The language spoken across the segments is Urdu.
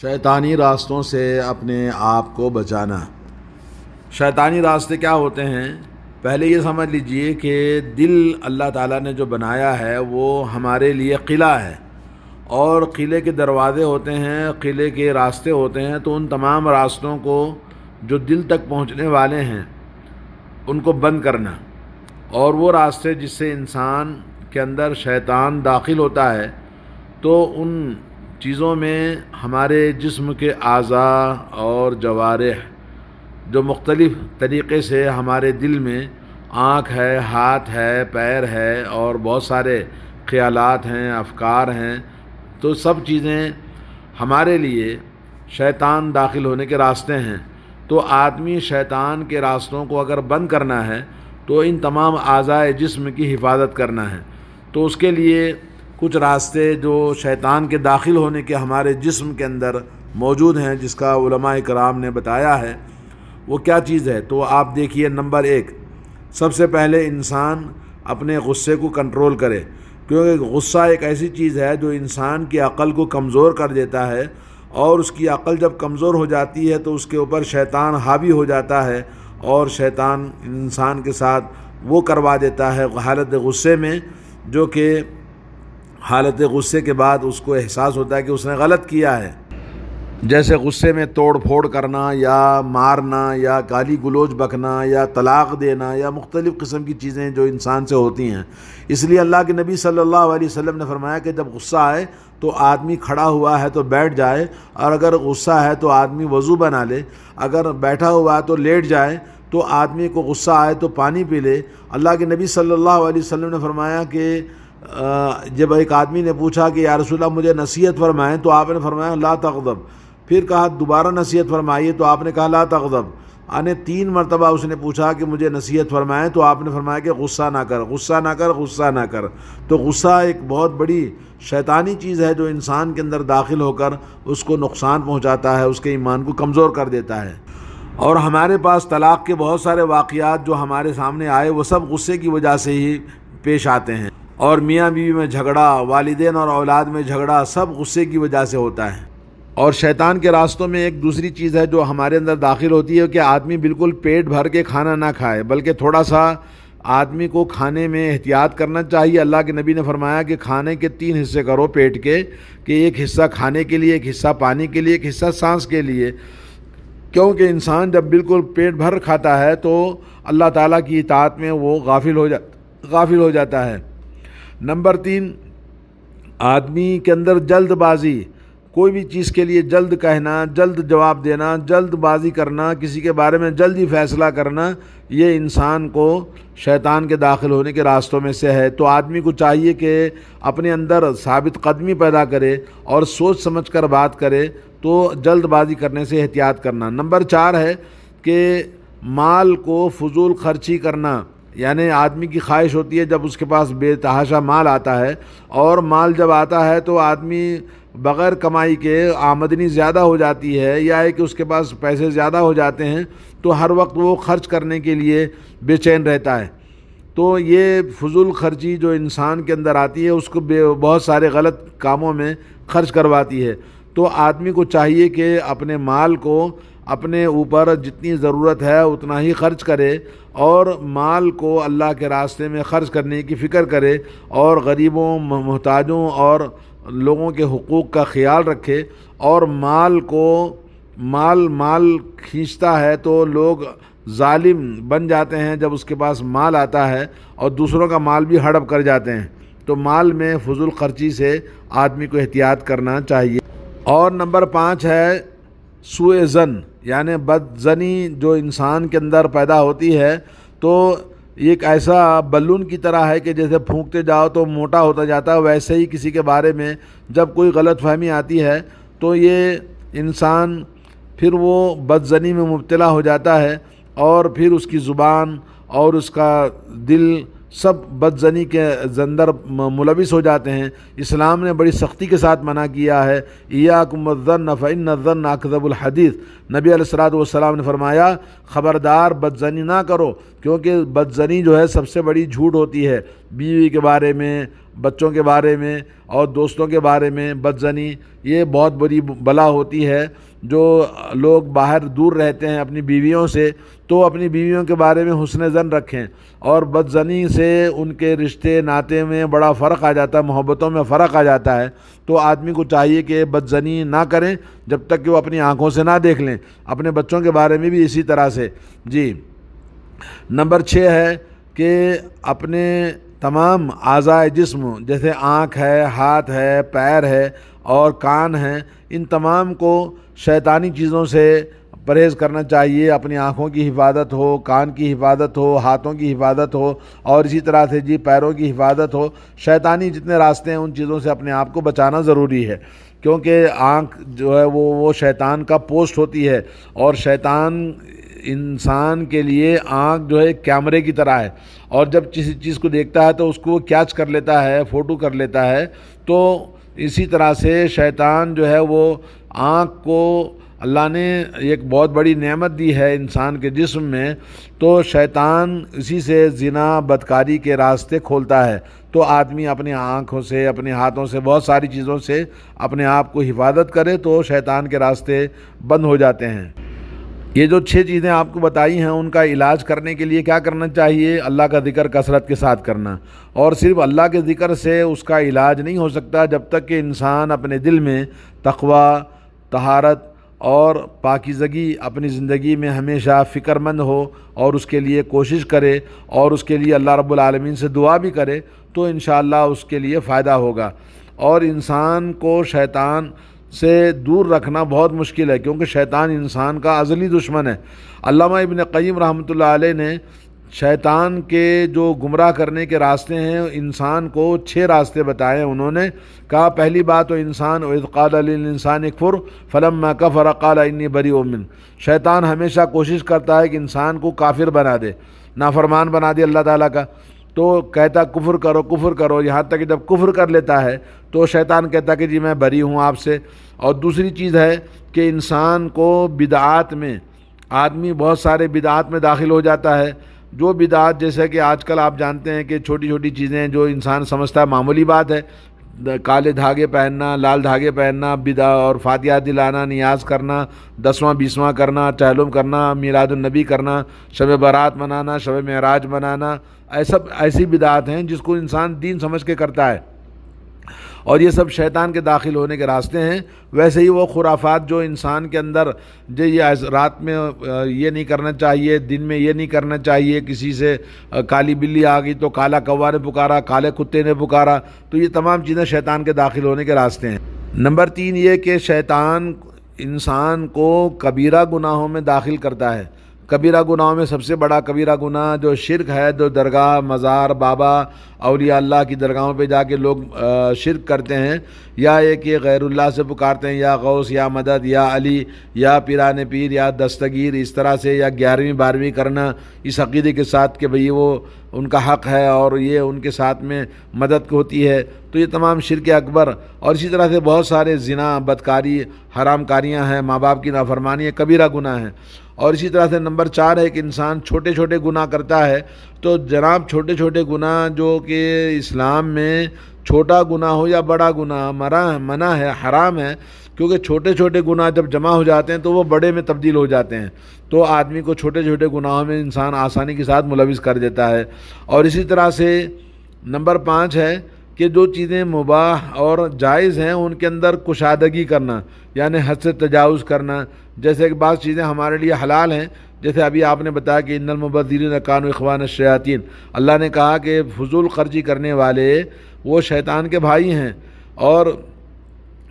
شیطانی راستوں سے اپنے آپ کو بچانا۔ شیطانی راستے کیا ہوتے ہیں؟ پہلے یہ سمجھ لیجئے کہ دل اللہ تعالیٰ نے جو بنایا ہے وہ ہمارے لیے قلعہ ہے، اور قلعے کے دروازے ہوتے ہیں، قلعے کے راستے ہوتے ہیں، تو ان تمام راستوں کو جو دل تک پہنچنے والے ہیں ان کو بند کرنا، اور وہ راستے جس سے انسان کے اندر شیطان داخل ہوتا ہے تو ان چیزوں میں ہمارے جسم کے اعضاء اور جوارح جو مختلف طریقے سے ہمارے دل میں آنکھ ہے، ہاتھ ہے، پیر ہے، اور بہت سارے خیالات ہیں، افکار ہیں، تو سب چیزیں ہمارے لیے شیطان داخل ہونے کے راستے ہیں۔ تو آدمی شیطان کے راستوں کو اگر بند کرنا ہے تو ان تمام اعضاء جسم کی حفاظت کرنا ہے۔ تو اس کے لیے کچھ راستے جو شیطان کے داخل ہونے کے ہمارے جسم کے اندر موجود ہیں، جس کا علماء کرام نے بتایا ہے، وہ کیا چیز ہے؟ تو آپ دیکھیے، نمبر 1، سب سے پہلے انسان اپنے غصے کو کنٹرول کرے، کیونکہ غصہ ایک ایسی چیز ہے جو انسان کی عقل کو کمزور کر دیتا ہے، اور اس کی عقل جب کمزور ہو جاتی ہے تو اس کے اوپر شیطان حاوی ہو جاتا ہے، اور شیطان انسان کے ساتھ وہ کروا دیتا ہے حالت غصے میں، جو کہ حالت غصے کے بعد اس کو احساس ہوتا ہے کہ اس نے غلط کیا ہے، جیسے غصے میں توڑ پھوڑ کرنا، یا مارنا، یا گالی گلوچ بکنا، یا طلاق دینا، یا مختلف قسم کی چیزیں جو انسان سے ہوتی ہیں۔ اس لیے اللہ کے نبی صلی اللہ علیہ وسلم نے فرمایا کہ جب غصہ آئے تو آدمی کھڑا ہوا ہے تو بیٹھ جائے، اور اگر غصہ ہے تو آدمی وضو بنا لے، اگر بیٹھا ہوا ہے تو لیٹ جائے، تو آدمی کو غصہ آئے تو پانی پی لے۔ اللہ کے نبی صلی اللہ علیہ وسلم نے فرمایا کہ جب ایک آدمی نے پوچھا کہ یا رسول اللہ مجھے نصیحت فرمائیں، تو آپ نے فرمایا لا تغضب۔ پھر کہا دوبارہ نصیحت فرمائیے، تو آپ نے کہا لا تغضب۔ 3 مرتبہ اس نے پوچھا کہ مجھے نصیحت فرمائیں، تو آپ نے فرمایا کہ غصہ نہ کر، غصہ نہ کر، غصہ نہ کر۔ تو غصہ ایک بہت بڑی شیطانی چیز ہے جو انسان کے اندر داخل ہو کر اس کو نقصان پہنچاتا ہے، اس کے ایمان کو کمزور کر دیتا ہے۔ اور ہمارے پاس طلاق کے بہت سارے واقعات جو ہمارے سامنے آئے وہ سب غصے کی وجہ سے ہی پیش آتے ہیں، اور میاں بیوی میں جھگڑا، والدین اور اولاد میں جھگڑا، سب غصے کی وجہ سے ہوتا ہے۔ اور شیطان کے راستوں میں ایک دوسری چیز ہے جو ہمارے اندر داخل ہوتی ہے کہ آدمی بالکل پیٹ بھر کے کھانا نہ کھائے، بلکہ تھوڑا سا آدمی کو کھانے میں احتیاط کرنا چاہیے۔ اللہ کے نبی نے فرمایا کہ کھانے کے 3 حصے کرو پیٹ کے، کہ ایک حصہ کھانے کے لیے، ایک حصہ پانی کے لیے، ایک حصہ سانس کے لیے، کیونکہ انسان جب بالکل پیٹ بھر کھاتا ہے تو اللہ تعالیٰ کی اطاعت میں وہ غافل ہو جاتا ہے۔ نمبر 3، آدمی کے اندر جلد بازی، کوئی بھی چیز کے لیے جلد کہنا، جلد جواب دینا، جلد بازی کرنا، کسی کے بارے میں جلدی فیصلہ کرنا، یہ انسان کو شیطان کے داخل ہونے کے راستوں میں سے ہے۔ تو آدمی کو چاہیے کہ اپنے اندر ثابت قدمی پیدا کرے اور سوچ سمجھ کر بات کرے، تو جلد بازی کرنے سے احتیاط کرنا۔ نمبر 4 ہے کہ مال کو فضول خرچی کرنا، یعنی آدمی کی خواہش ہوتی ہے جب اس کے پاس بے تحاشا مال آتا ہے، اور مال جب آتا ہے تو آدمی بغیر کمائی کے آمدنی زیادہ ہو جاتی ہے، یا ہے کہ اس کے پاس پیسے زیادہ ہو جاتے ہیں، تو ہر وقت وہ خرچ کرنے کے لیے بے چین رہتا ہے۔ تو یہ فضول خرچی جو انسان کے اندر آتی ہے اس کو بہت سارے غلط کاموں میں خرچ کرواتی ہے۔ تو آدمی کو چاہیے کہ اپنے مال کو اپنے اوپر جتنی ضرورت ہے اتنا ہی خرچ کرے، اور مال کو اللہ کے راستے میں خرچ کرنے کی فکر کرے، اور غریبوں، محتاجوں اور لوگوں کے حقوق کا خیال رکھے۔ اور مال کھینچتا ہے تو لوگ ظالم بن جاتے ہیں جب اس کے پاس مال آتا ہے، اور دوسروں کا مال بھی ہڑپ کر جاتے ہیں۔ تو مال میں فضول خرچی سے آدمی کو احتیاط کرنا چاہیے۔ اور نمبر 5 ہے سوء ظن، یعنی بد ظنی جو انسان کے اندر پیدا ہوتی ہے، تو ایک ایسا بلون کی طرح ہے کہ جیسے پھونکتے جاؤ تو موٹا ہوتا جاتا ہے، ویسے ہی کسی کے بارے میں جب کوئی غلط فہمی آتی ہے تو یہ انسان پھر وہ بد ظنی میں مبتلا ہو جاتا ہے، اور پھر اس کی زبان اور اس کا دل سب بدزنی کے اندر ملوث ہو جاتے ہیں۔ اسلام نے بڑی سختی کے ساتھ منع کیا ہے، ایاکم والظن فإن الظن اکذب الحدیث۔ نبی علیہ الصلوۃ والسلام نے فرمایا خبردار بدزنی نہ کرو، کیونکہ بدزنی جو ہے سب سے بڑی جھوٹ ہوتی ہے۔ بیوی کے بارے میں، بچوں کے بارے میں اور دوستوں کے بارے میں بدزنی یہ بہت بڑی بلا ہوتی ہے۔ جو لوگ باہر دور رہتے ہیں اپنی بیویوں سے، تو اپنی بیویوں کے بارے میں حسن ظن رکھیں، اور بدزنی سے ان کے رشتے ناطے میں بڑا فرق آ جاتا ہے، محبتوں میں فرق آ جاتا ہے۔ تو آدمی کو چاہیے کہ بدزنی نہ کریں جب تک کہ وہ اپنی آنکھوں سے نہ دیکھ لیں۔ اپنے بچوں کے بارے میں بھی اسی طرح سے۔ جی نمبر 6 ہے کہ اپنے تمام اعضائے جسم جیسے آنکھ ہے، ہاتھ ہے، پیر ہے اور کان ہے، ان تمام کو شیطانی چیزوں سے پرہیز کرنا چاہیے۔ اپنی آنکھوں کی حفاظت ہو، کان کی حفاظت ہو، ہاتھوں کی حفاظت ہو، اور اسی طرح سے پیروں کی حفاظت ہو۔ شیطانی جتنے راستے ہیں ان چیزوں سے اپنے آپ کو بچانا ضروری ہے، کیونکہ آنکھ جو ہے وہ شیطان کا پوسٹ ہوتی ہے، اور شیطان انسان کے لیے آنکھ جو ہے کیمرے کی طرح ہے، اور جب کسی چیز کو دیکھتا ہے تو اس کو کیچ کر لیتا ہے، فوٹو کر لیتا ہے۔ تو اسی طرح سے شیطان جو ہے وہ آنکھ کو اللہ نے ایک بہت بڑی نعمت دی ہے انسان کے جسم میں، تو شیطان اسی سے زنا بدکاری کے راستے کھولتا ہے۔ تو آدمی اپنی آنکھوں سے، اپنے ہاتھوں سے، بہت ساری چیزوں سے اپنے آپ کو حفاظت کرے تو شیطان کے راستے بند ہو جاتے ہیں۔ یہ جو 6 چیزیں آپ کو بتائی ہیں ان کا علاج کرنے کے لیے کیا کرنا چاہیے؟ اللہ کا ذکر کثرت کے ساتھ کرنا، اور صرف اللہ کے ذکر سے اس کا علاج نہیں ہو سکتا جب تک کہ انسان اپنے دل میں تقوی، طہارت اور پاکیزگی اپنی زندگی میں ہمیشہ فکر مند ہو، اور اس کے لیے کوشش کرے، اور اس کے لیے اللہ رب العالمین سے دعا بھی کرے، تو انشاءاللہ اس کے لیے فائدہ ہوگا۔ اور انسان کو شیطان سے دور رکھنا بہت مشکل ہے، کیونکہ شیطان انسان کا ازلی دشمن ہے۔ علامہ ابن قیم رحمۃ اللہ علیہ نے شیطان کے جو گمراہ کرنے کے راستے ہیں انسان کو 6 راستے بتائے۔ انہوں نے کہا پہلی بات تو انسان وَإِذْ قَالَ لِلْإِنسَانِ اكْفُرْ فَلَمَّا كَفَرَ قَالَ إِنِّي بَرِيءٌ مِّنْهُ۔ شیطان ہمیشہ کوشش کرتا ہے کہ انسان کو کافر بنا دے، نافرمان بنا دے اللہ تعالیٰ کا، تو کہتا کفر کرو کفر کرو، یہاں تک کہ جب کفر کر لیتا ہے تو شیطان کہتا کہ جی میں بری ہوں آپ سے۔ اور دوسری چیز ہے کہ انسان کو بدعات میں، آدمی بہت سارے بدعات میں داخل ہو جاتا ہے۔ جو بدعات جیسے کہ آج کل آپ جانتے ہیں کہ چھوٹی چھوٹی چیزیں جو انسان سمجھتا ہے معمولی بات ہے، کالے دھاگے پہننا، لال دھاگے پہننا، بدعت اور فاتحہ دلانا، نیاز کرنا، 10واں 20واں کرنا، چہلم کرنا، میلاد النبی کرنا، شب برات منانا، شب معراج منانا، ایسی بدعات ہیں جس کو انسان دین سمجھ کے کرتا ہے، اور یہ سب شیطان کے داخل ہونے کے راستے ہیں۔ ویسے ہی وہ خرافات جو انسان کے اندر یہ رات میں یہ نہیں کرنا چاہیے، دن میں یہ نہیں کرنا چاہیے، کسی سے کالی بلی آ گئی تو کالا کوا نے پکارا، کالے کتے نے پکارا، تو یہ تمام چیزیں شیطان کے داخل ہونے کے راستے ہیں۔ نمبر 3 یہ کہ شیطان انسان کو کبیرہ گناہوں میں داخل کرتا ہے۔ کبیرہ گناہوں میں سب سے بڑا کبیرہ گناہ جو شرک ہے، جو درگاہ، مزار، بابا، اولیاء اللہ کی درگاہوں پہ جا کے لوگ شرک کرتے ہیں، یا یہ کہ غیر اللہ سے پکارتے ہیں، یا غوث، یا مدد، یا علی، یا پیران پیر، یا دستگیر، اس طرح سے، یا 11ویں 12ویں کرنا اس عقیدے کے ساتھ کہ بھئی وہ ان کا حق ہے اور یہ ان کے ساتھ میں مدد ہوتی ہے، تو یہ تمام شرک اکبر۔ اور اسی طرح سے بہت سارے زنا، بدکاری، حرام کاریاں ہیں، ماں باپ کی نافرمانی ہے، کبیرہ گناہ ہیں۔ اور اسی طرح سے نمبر 4 ہے کہ انسان چھوٹے چھوٹے گناہ کرتا ہے۔ تو جناب چھوٹے چھوٹے گناہ جو کہ اسلام میں چھوٹا گناہ ہو یا بڑا گناہ منع ہے، حرام ہے، کیونکہ چھوٹے چھوٹے گناہ جب جمع ہو جاتے ہیں تو وہ بڑے میں تبدیل ہو جاتے ہیں، تو آدمی کو چھوٹے چھوٹے گناہوں میں انسان آسانی کے ساتھ ملوث کر دیتا ہے۔ اور اسی طرح سے نمبر 5 ہے کہ جو چیزیں مباح اور جائز ہیں ان کے اندر کشادگی کرنا، یعنی حد سے تجاوز کرنا۔ جیسے کہ بعض چیزیں ہمارے لیے حلال ہیں، جیسے ابھی آپ نے بتایا کہ ان المبذرین کانوا اخوان الشیاطین، اللہ نے کہا کہ فضول خرچی کرنے والے وہ شیطان کے بھائی ہیں۔ اور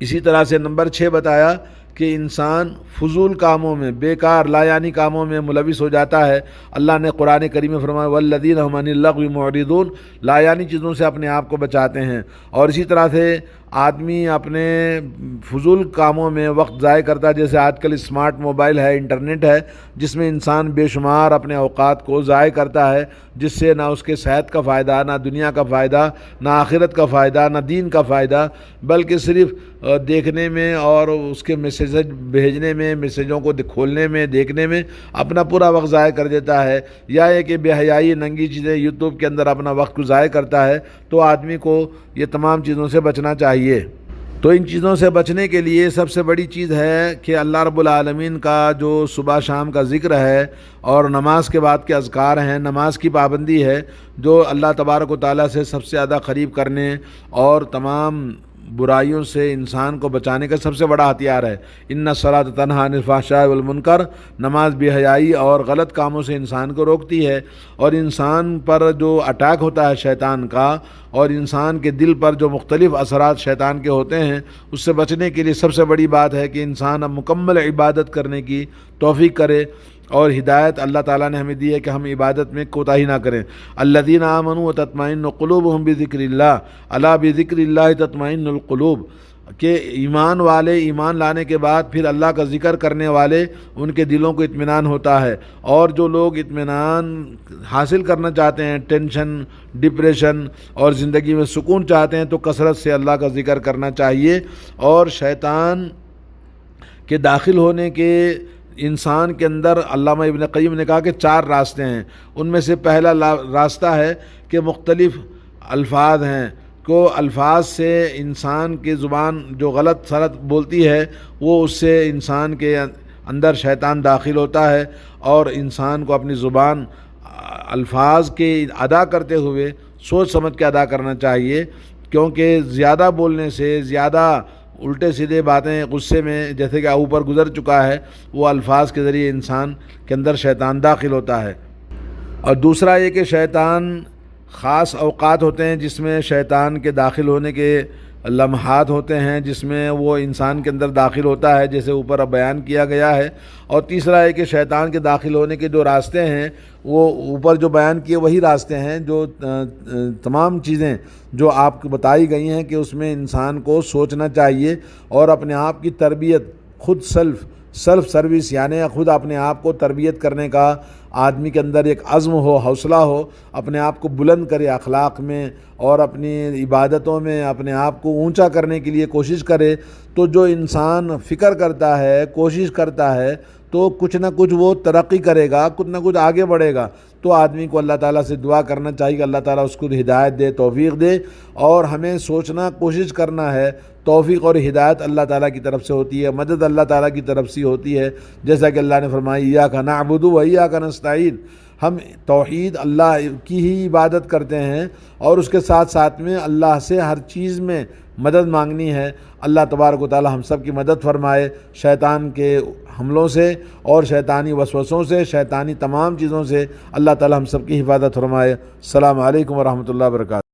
اسی طرح سے نمبر 6 بتایا کہ انسان فضول کاموں میں، بیکار لا یعنی کاموں میں ملوث ہو جاتا ہے۔ اللہ نے قرآن کریم میں فرمایا والذین هم عن اللغو معرضون، لا یعنی چیزوں سے اپنے آپ کو بچاتے ہیں۔ اور اسی طرح سے آدمی اپنے فضول کاموں میں وقت ضائع کرتا ہے، جیسے آج کل اسمارٹ موبائل ہے، انٹرنیٹ ہے، جس میں انسان بے شمار اپنے اوقات کو ضائع کرتا ہے، جس سے نہ اس کے صحت کا فائدہ، نہ دنیا کا فائدہ، نہ آخرت کا فائدہ، نہ دین کا فائدہ، بلکہ صرف دیکھنے میں اور اس کے میسیج بھیجنے میں، میسیجوں کو کھولنے میں، دیکھنے میں اپنا پورا وقت ضائع کر دیتا ہے، یا یہ کہ بے حیائی ننگی چیزیں یوٹیوب کے اندر اپنا وقت کو ضائع کرتا ہے، تو آدمی کو یہ تمام چیزوں سے بچنا چاہیے۔ تو ان چیزوں سے بچنے کے لیے سب سے بڑی چیز ہے کہ اللہ رب العالمین کا جو صبح شام کا ذکر ہے اور نماز کے بعد کے اذکار ہیں، نماز کی پابندی ہے، جو اللہ تبارک و تعالیٰ سے سب سے زیادہ قریب کرنے اور تمام برائیوں سے انسان کو بچانے کا سب سے بڑا ہتھیار ہے۔ ان الصلاۃ تنہی عن الفحشاء والمنکر، نماز بے حیائی اور غلط کاموں سے انسان کو روکتی ہے، اور انسان پر جو اٹیک ہوتا ہے شیطان کا، اور انسان کے دل پر جو مختلف اثرات شیطان کے ہوتے ہیں، اس سے بچنے کے لیے سب سے بڑی بات ہے کہ انسان اب مکمل عبادت کرنے کی توفیق کرے، اور ہدایت اللہ تعالیٰ نے ہمیں دی ہے کہ ہم عبادت میں کوتاہی نہ کریں۔ الذین آمنوا وتطمئن قلوبهم بذکر اللہ، الا بذکر اللہ تطمئن القلوب، کہ ایمان والے ایمان لانے کے بعد پھر اللہ کا ذکر کرنے والے، ان کے دلوں کو اطمینان ہوتا ہے، اور جو لوگ اطمینان حاصل کرنا چاہتے ہیں، ٹینشن، ڈپریشن اور زندگی میں سکون چاہتے ہیں، تو کثرت سے اللہ کا ذکر کرنا چاہیے۔ اور شیطان کے داخل ہونے کے انسان کے اندر علامہ ابن قیم نے کہا کہ 4 راستے ہیں۔ ان میں سے پہلا راستہ ہے کہ مختلف الفاظ ہیں، کو الفاظ سے انسان کی زبان جو غلط سلط بولتی ہے، وہ اس سے انسان کے اندر شیطان داخل ہوتا ہے، اور انسان کو اپنی زبان الفاظ کے ادا کرتے ہوئے سوچ سمجھ کے ادا کرنا چاہیے، کیونکہ زیادہ بولنے سے، زیادہ الٹے سیدھے باتیں غصے میں، جیسے کہ اوپر گزر چکا ہے، وہ الفاظ کے ذریعے انسان کے اندر شیطان داخل ہوتا ہے۔ اور دوسرا یہ کہ شیطان خاص اوقات ہوتے ہیں جس میں شیطان کے داخل ہونے کے لمحات ہوتے ہیں، جس میں وہ انسان کے اندر داخل ہوتا ہے، جیسے اوپر اب بیان کیا گیا ہے۔ اور تیسرا ہے کہ شیطان کے داخل ہونے کے جو راستے ہیں، وہ اوپر جو بیان کیے وہی راستے ہیں، جو تمام چیزیں جو آپ کو بتائی گئی ہیں کہ اس میں انسان کو سوچنا چاہیے، اور اپنے آپ کی تربیت، خود سیلف سروس، یعنی خود اپنے آپ کو تربیت کرنے کا آدمی کے اندر ایک عزم ہو، حوصلہ ہو، اپنے آپ کو بلند کرے اخلاق میں اور اپنی عبادتوں میں اپنے آپ کو اونچا کرنے کے لیے کوشش کرے۔ تو جو انسان فکر کرتا ہے، کوشش کرتا ہے، تو کچھ نہ کچھ وہ ترقی کرے گا، کچھ نہ کچھ آگے بڑھے گا۔ تو آدمی کو اللہ تعالیٰ سے دعا کرنا چاہیے کہ اللہ تعالیٰ اس کو ہدایت دے، توفیق دے، اور ہمیں سوچنا، کوشش کرنا ہے۔ توفیق اور ہدایت اللہ تعالیٰ کی طرف سے ہوتی ہے، مدد اللہ تعالیٰ کی طرف سے ہوتی ہے، جیسا کہ اللہ نے فرمایا ایاک نعبد و ایاک نستعین، ہم توحید اللہ کی ہی عبادت کرتے ہیں، اور اس کے ساتھ ساتھ میں اللہ سے ہر چیز میں مدد مانگنی ہے۔ اللہ تبارک و تعالی ہم سب کی مدد فرمائے شیطان کے حملوں سے اور شیطانی وسوسوں سے، شیطانی تمام چیزوں سے اللہ تعالی ہم سب کی حفاظت فرمائے۔ السلام علیکم ورحمۃ اللہ وبرکاتہ۔